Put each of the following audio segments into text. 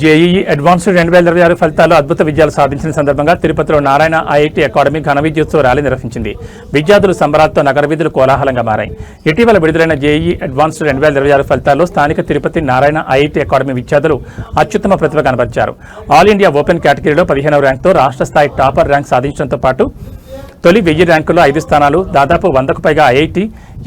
JEE advanced 2026 ఫలితాల్లో అద్భుత విజయాలు సాధించిన సందర్భంగా తిరుపతిలో నారాయణ ఐఐటి అకాడమీ ఘన విజయోత్సవ ర్యాలీ నిర్వహించింది. విద్యార్థులు సంబరాలతో నగర వీధులు కోలాహలంగా మారాయి. ఇటీవల విడుదలైన జేఈఈ అడ్వాన్స్డ్ 2026 ఫలితాల్లో స్థానిక తిరుపతి నారాయణ ఐఐటి అకాడమీ విద్యార్థులు అత్యుత్తమ ప్రతిభ కనబరిచారు. ఆల్ ఇండియా ఓపెన్ కేటగిరీలో 15వ ర్యాంకుతో రాష్ట్ర స్థాయి టాపర్ ర్యాంక్ సాధించడంతో పాటు తొలి 1000 ర్యాంకుల్లో 5 స్థానాలు, దాదాపు 100కు పైగా ఐఐటి,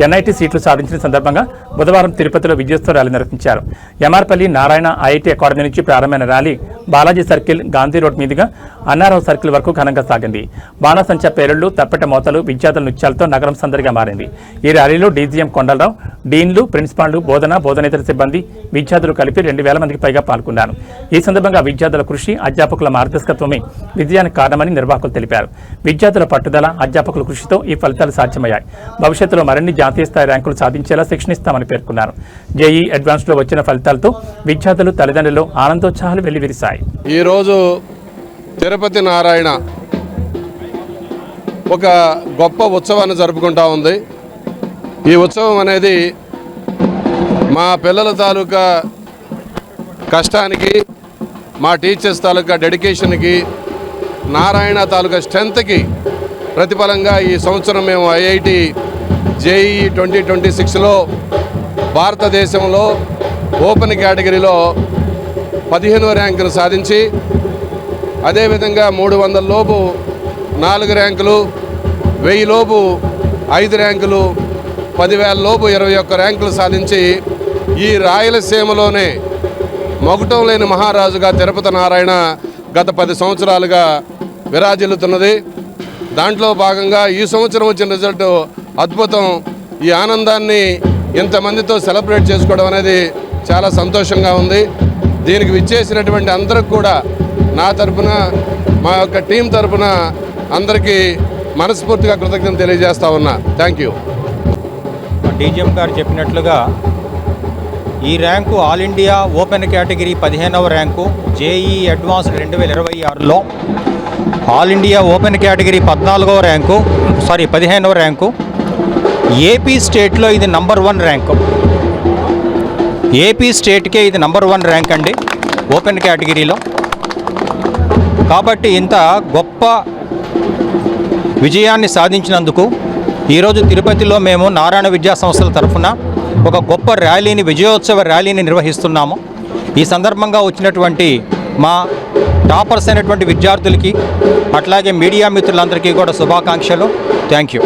ఎన్ఐటి సీట్లు సాధించిన సందర్భంగా బుధవారం తిరుపతిలో విజయోత్సవ ర్యాలీ నిర్వహించారు. ఎంఆర్పల్లి నారాయణ ఐఐటి అకాడమీ నుంచి ప్రారంభమైన rally Balaji circle, Gandhi road మీదుగా అన్నారావు సర్కిల్ వరకు ఘనంగా సాగింది. బాణాసంచా పేరుళ్లు, తప్పెట మోతలు, విద్యార్థుల నృత్యాలతో నగరం సందడిగా మారింది. ఈ ర్యాలీలో డీజీఎం కొండలరావు, డీన్లు, ప్రిన్సిపాళ్లు, బోధనేతర సిబ్బంది, విద్యార్థులు కలిపి 2000 మందికి పైగా పాల్గొన్నారు. ఈ సందర్భంగా విద్యార్థుల కృషి, అధ్యాపకుల మార్గదర్శకత్వమే విజయానికి కారణమని నిర్వాహకులు తెలిపారు. విద్యార్థుల పట్టుదల, అధ్యాపకుల కృషితో ఈ ఫలితాలు సాధ్యమయ్యాయి. భవిష్యత్తులో మరిన్ని జాతీయ స్థాయి ర్యాంకులు సాధించేలా శిక్షణ ఇస్తామని పేర్కొన్నారు. జేఈ అడ్వాన్స్లో వచ్చిన ఫలితాలతో విద్యార్థులు, తల్లిదండ్రులు ఆనందోత్సాహాలు వెల్లివిరిశాయి. ఈరోజు తిరుపతి నారాయణ ఒక గొప్ప ఉత్సవాన్ని జరుపుకుంటా ఉంది. ఈ ఉత్సవం అనేది మా పిల్లల తాలూకా కష్టానికి, మా టీచర్స్ తాలూకా డెడికేషన్కి, నారాయణ తాలూకా స్ట్రెంత్కి ప్రతిఫలంగా ఈ సంవత్సరం మేము ఐఐటి జేఈఈ 2026లో భారతదేశంలో ఓపెన్ కేటగిరీలో 15వ ర్యాంకును సాధించి, అదేవిధంగా 300 లోపు 4 ర్యాంకులు, 1000 లోపు 5 ర్యాంకులు, 10,000 లోపు 21 ర్యాంకులు సాధించి ఈ రాయలసీమలోనే మొగటం లేని మహారాజుగా తిరుపతి నారాయణ గత 10 సంవత్సరాలుగా విరాజిల్లుతున్నది. దాంట్లో భాగంగా ఈ సంవత్సరం వచ్చిన రిజల్ట్ అద్భుతం. ఈ ఆనందాన్ని ఇంతమందితో సెలబ్రేట్ చేసుకోవడం అనేది చాలా సంతోషంగా ఉంది. దీనికి విచ్చేసినటువంటి అందరికి కూడా నా తరఫున, మా యొక్క టీం తరఫున అందరికీ మనస్ఫూర్తిగా కృతజ్ఞతలు తెలియజేస్తా ఉన్నా. Thank you. డీజీఎం గారు చెప్పినట్లుగా ఈ rank all India open category 15వ ర్యాంకు, జేఈఈ అడ్వాన్స్డ్ 2026లో ఆల్ ఇండియా ఓపెన్ కేటగిరీ 15వ ర్యాంకు, ఏపీ స్టేట్లో ఇది నంబర్ 1 ర్యాంకు. ఏపీ స్టేట్కే ఇది నంబర్ 1 ర్యాంక్ అండి ఓపెన్ కేటగిరీలో. కాబట్టి ఇంత గొప్ప విజయాన్ని సాధించినందుకు ఈరోజు తిరుపతిలో మేము నారాయణ విద్యా సంస్థల తరఫున ఒక గొప్ప ర్యాలీని, విజయోత్సవ ర్యాలీని నిర్వహిస్తున్నాము. ఈ సందర్భంగా వచ్చినటువంటి మా టాపర్స్ అయినటువంటి విద్యార్థులకి, అట్లాగే మీడియా మిత్రులందరికీ కూడా శుభాకాంక్షలు. Thank you.